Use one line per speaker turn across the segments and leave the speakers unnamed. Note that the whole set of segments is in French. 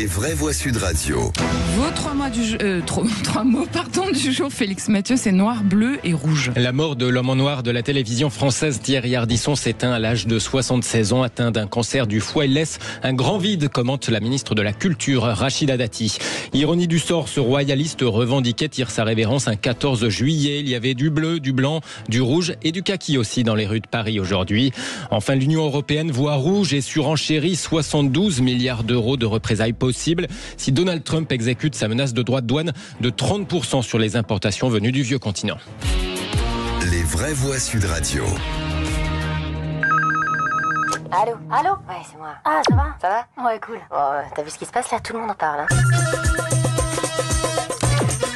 Les vraies voix Sud Radio.
Vos trois mots du jour, Félix Mathieu, c'est noir, bleu et rouge.
La mort de l'homme en noir de la télévision française Thierry Ardisson s'éteint à l'âge de 76 ans, atteint d'un cancer du foie. Il laisse un grand vide, commente la ministre de la Culture, Rachida Dati. Ironie du sort, ce royaliste revendiquait tire sa révérence un 14 juillet. Il y avait du bleu, du blanc, du rouge et du kaki aussi dans les rues de Paris aujourd'hui. Enfin, l'Union européenne voit rouge et surenchérit 72 milliards d'euros de représailles possibles si Donald Trump exécute sa menace de droits de douane de 30% sur les importations venues du vieux continent.
Les vraies voix Sud Radio.
Allô? Ouais, c'est moi. Ah, ça va? Ça va? Ouais, cool. Oh, t'as vu ce qui se passe là? Tout le monde en parle. Hein.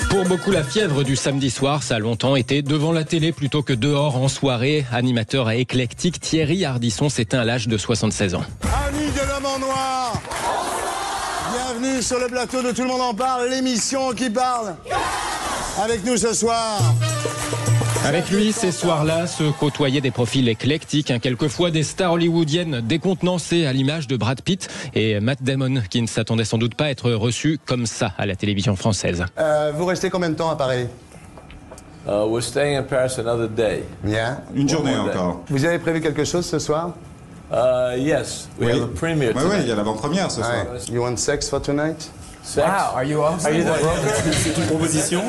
Pour beaucoup, la fièvre du samedi soir, ça a longtemps été devant la télé plutôt que dehors en soirée. Animateur éclectique, Thierry Ardisson s'éteint à l'âge de 76 ans.
Amis de l'homme en noir, bienvenue sur le plateau de Tout le monde en parle, l'émission qui parle. Avec nous ce soir.
Avec lui, ces soirs-là, se côtoyaient des profils éclectiques, quelquefois des stars hollywoodiennes décontenancées à l'image de Brad Pitt et Matt Damon, qui ne s'attendait sans doute pas à être reçu comme ça à la télévision française.
Vous restez combien de temps à Paris?
We're staying in Paris another day.
Bien.
Une journée encore.
Vous avez prévu quelque chose ce soir?
Yes, we have a premiere
Oui,
tonight.
il y a l'avant-première ce soir.
You want sex for tonight?
Sex?
Wow, are you the broker?
C'est une proposition.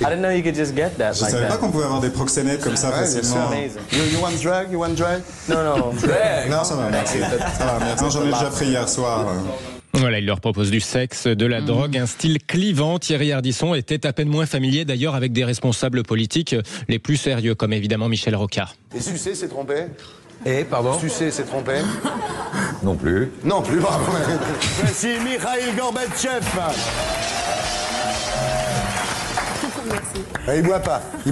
I didn't know you could just get that
Je
like
savais pas
that.
qu'on pouvait avoir des proxénètes comme ça facilement.
Amazing.
You want drug? You want drug?
No.
Non, ça va, merci. Ça va, merci. J'en ai déjà pris hier soir.
Voilà, il leur propose du sexe, de la drogue, un style clivant. Thierry Ardisson était à peine moins familier d'ailleurs avec des responsables politiques les plus sérieux, comme évidemment Michel Rocard.
Et sucer, c'est trompé?
Pardon?
Sucer, c'est trompé?
Non plus.
Non plus, bravo. Voici Mikhail Gorbatchev. Il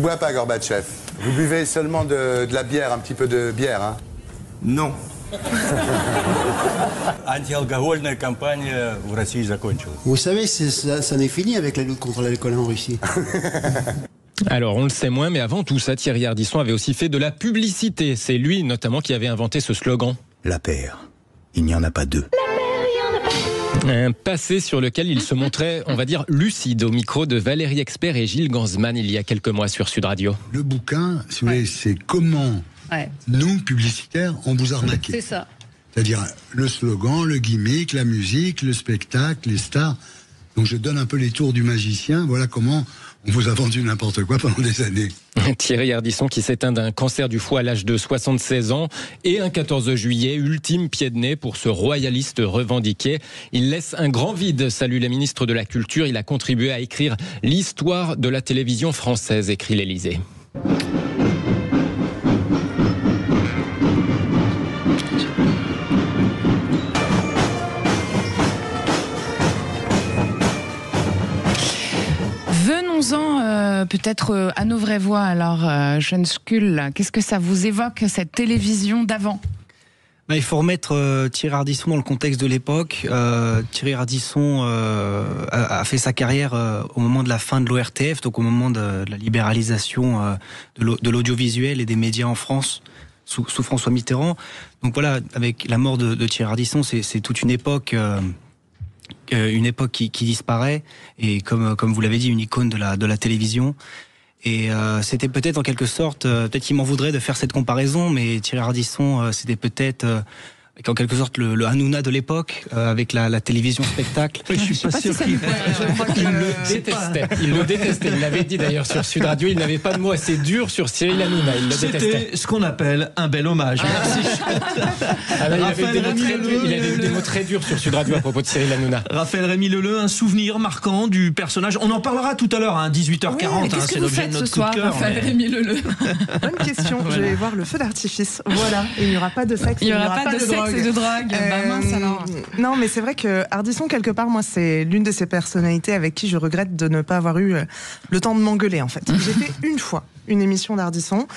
boit pas Gorbatchev. Vous buvez seulement de la bière, un petit peu de bière, hein?
Non. Антиалкогольная кампания в России закончилась.
Vous savez, ça n'est fini avec la lutte contre l'alcool en Russie.
Alors, on le sait moins, mais avant tout ça, Thierry Ardisson avait aussi fait de la publicité. C'est lui, notamment, qui avait inventé ce slogan.
La paire, il n'y en a pas deux.
Un passé sur lequel il se montrait, on va dire, lucide au micro de Valérie Expert et Gilles Gansman il y a quelques mois sur Sud Radio.
Le bouquin, si vous voulez, c'est comment nous, publicitaires, on vous arnaquait.
C'est ça.
C'est-à-dire le slogan, le gimmick, la musique, le spectacle, les stars. Donc je donne un peu les tours du magicien. Voilà comment on vous a vendu n'importe quoi pendant des années.
Thierry Ardisson qui s'éteint d'un cancer du foie à l'âge de 76 ans et un 14 juillet, ultime pied de nez pour ce royaliste revendiqué. Il laisse un grand vide, salue la ministre de la Culture. Il a contribué à écrire l'histoire de la télévision française, écrit l'Élysée.
Venons-en peut-être à nos vraies voix. Alors, jeune Skull, qu'est-ce que ça vous évoque, cette télévision d'avant ?
Il faut remettre Thierry Ardisson dans le contexte de l'époque. Thierry Ardisson a fait sa carrière au moment de la fin de l'ORTF, donc au moment de la libéralisation de l'audiovisuel et des médias en France, sous François Mitterrand. Donc voilà, avec la mort de Thierry Ardisson, c'est toute une époque qui disparaît, et comme vous l'avez dit, une icône de la télévision. Et c'était peut-être en quelque sorte, peut-être qu'il m'en voudrait de faire cette comparaison, mais Thierry Ardisson, c'était peut-être en quelque sorte le Hanouna de l'époque, avec la télévision spectacle.
Je suis pas sûr qu'il
le détestait. Il le détestait. Il l'avait dit d'ailleurs sur Sud Radio. Il n'avait pas de mots assez durs sur Cyril Hanouna. Il le détestait.
C'était ce qu'on appelle un bel hommage. Merci.
Il avait eu des mots très durs sur Sud Radio à propos de Cyril Hanouna.
Raphaël Rémy Leleu, un souvenir marquant du personnage. On en parlera tout à l'heure, 18h40.
Qu'est-ce que vous faites ce soir, Raphaël Rémy Leleu?
Bonne question. Je vais voir le feu d'artifice. Voilà. Il n'y aura pas de sexe.
Il n'y aura pas de sexe et de drogue. Mince alors.
Non, mais c'est vrai que Ardisson, quelque part, moi, c'est l'une de ces personnalités avec qui je regrette de ne pas avoir eu le temps de m'engueuler, en fait. J'ai fait une fois une émission d'Ardisson.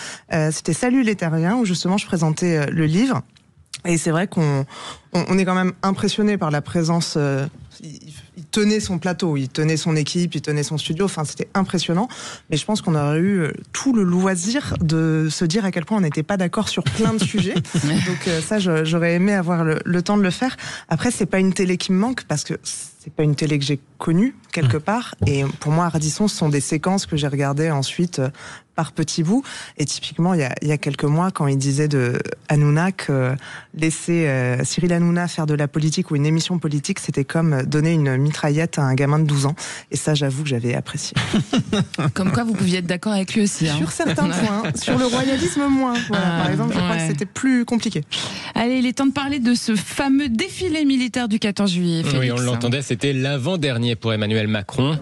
C'était Salut les Terriens, où justement je présentais le livre. Et c'est vrai qu'on est quand même impressionné par la présence. Il tenait son plateau, il tenait son équipe, il tenait son studio. Enfin, c'était impressionnant. Mais je pense qu'on aurait eu tout le loisir de se dire à quel point on n'était pas d'accord sur plein de sujets. Donc ça, j'aurais aimé avoir le temps de le faire. Après, c'est pas une télé qui me manque parce que c'est pas une télé que j'ai connue quelque part. Et pour moi, Ardisson, ce sont des séquences que j'ai regardées ensuite par petits bouts. Et typiquement, il y a quelques mois, quand il disait de Hanouna que laisser Cyril Hanouna faire de la politique ou une émission politique, c'était comme donner une mitraillette à un gamin de 12 ans. Et ça, j'avoue que j'avais apprécié.
Comme quoi, vous pouviez être d'accord avec lui aussi.
Sur certains points. Sur le royalisme, moins. Voilà, par exemple, je crois que c'était plus compliqué.
Allez, il est temps de parler de ce fameux défilé militaire du 14 juillet, Félix.
Oui, on l'entendait, c'était l'avant-dernier pour Emmanuel Macron.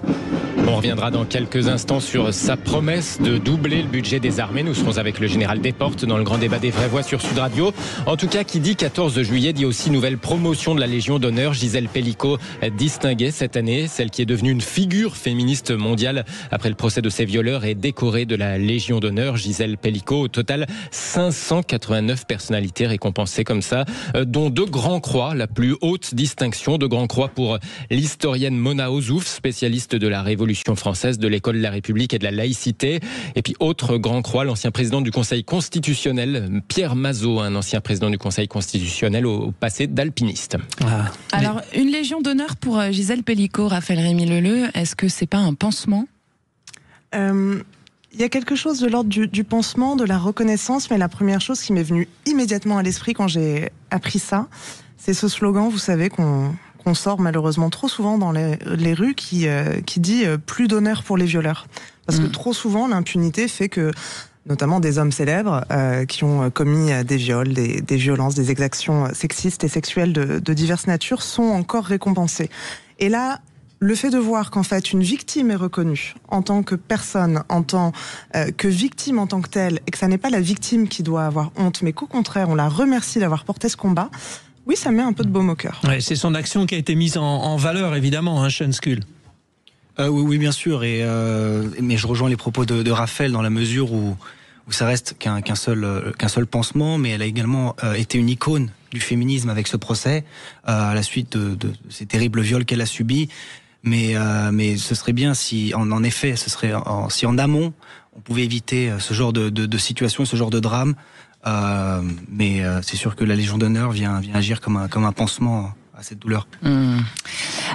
On reviendra dans quelques instants sur sa promesse de doubler le budget des armées. Nous serons avec le général Desportes dans le grand débat des vraies voix sur Sud Radio. En tout cas, qui dit 14 juillet dit aussi nouvelle promotion de la Légion d'honneur. Gisèle Pellicot distinguée cette année, celle qui est devenue une figure féministe mondiale après le procès de ses violeurs est décorée de la Légion d'honneur. Gisèle Pellicot, au total 589 personnalités récompensées comme ça, dont 2 grands croix, la plus haute distinction, 2 grands croix pour l'historienne Mona Ozouf, spécialiste de la Révolution française, de l'école de la République et de la laïcité. Et puis autre grand croix, l'ancien président du Conseil constitutionnel, Pierre Mazeaud, un ancien président du Conseil constitutionnel au passé d'alpiniste.
Alors, une Légion d'honneur pour Gisèle Pellicot, Raphaël Rémy-Leleu, est-ce que c'est pas un pansement ?
Il y a quelque chose de l'ordre du pansement, de la reconnaissance, mais la première chose qui m'est venue immédiatement à l'esprit quand j'ai appris ça, c'est ce slogan, vous savez, qu'on sort malheureusement trop souvent dans les rues qui dit plus d'honneur pour les violeurs. Parce que trop souvent, l'impunité fait que, notamment des hommes célèbres qui ont commis des viols, des violences, des exactions sexistes et sexuelles de diverses natures, sont encore récompensés. Et là, le fait de voir qu'en fait une victime est reconnue en tant que personne, en tant que victime en tant que telle, et que ça n'est pas la victime qui doit avoir honte, mais qu'au contraire, on la remercie d'avoir porté ce combat, oui, ça met un peu de baume au cœur.
Ouais, c'est son action qui a été mise en valeur, évidemment, hein, Sean Skull.
Oui, bien sûr. Mais je rejoins les propos de Raphaël dans la mesure où ça reste qu'un seul pansement, mais elle a également été une icône du féminisme avec ce procès à la suite de ces terribles viols qu'elle a subis. Mais ce serait bien si, en effet, si en amont, on pouvait éviter ce genre de situation, ce genre de drame. Mais c'est sûr que la Légion d'honneur vient agir comme un pansement à cette douleur.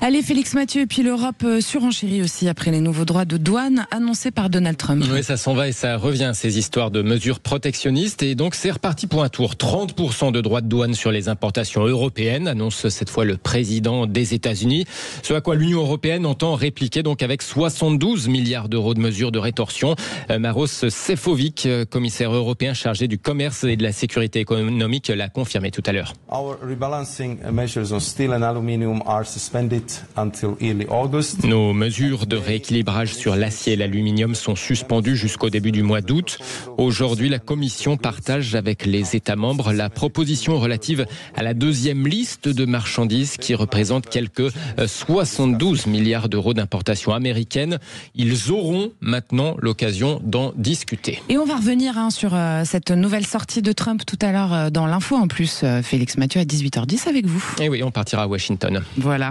Allez, Félix Mathieu, et puis l'Europe surenchérit aussi après les nouveaux droits de douane annoncés par Donald Trump.
Oui, ça s'en va et ça revient, ces histoires de mesures protectionnistes. Et donc, c'est reparti pour un tour. 30% de droits de douane sur les importations européennes, annonce cette fois le président des États-Unis. Ce à quoi l'Union européenne entend répliquer donc avec 72 milliards d'euros de mesures de rétorsion. Maros Sefcovic, commissaire européen chargé du commerce et de la sécurité économique, l'a confirmé tout à l'heure.
Our rebalancing measures on steel and aluminium are suspended until early August.
Nos mesures de rééquilibrage sur l'acier et l'aluminium sont suspendues jusqu'au début du mois d'août. Aujourd'hui, la Commission partage avec les États membres la proposition relative à la 2e liste de marchandises qui représente quelques 72 milliards d'euros d'importations américaines. Ils auront maintenant l'occasion d'en discuter.
Et on va revenir sur cette nouvelle sortie de Trump tout à l'heure dans l'info en plus, Félix Mathieu, à 18h10 avec vous.
Et oui, on partira à Washington.
Voilà.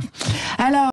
Alors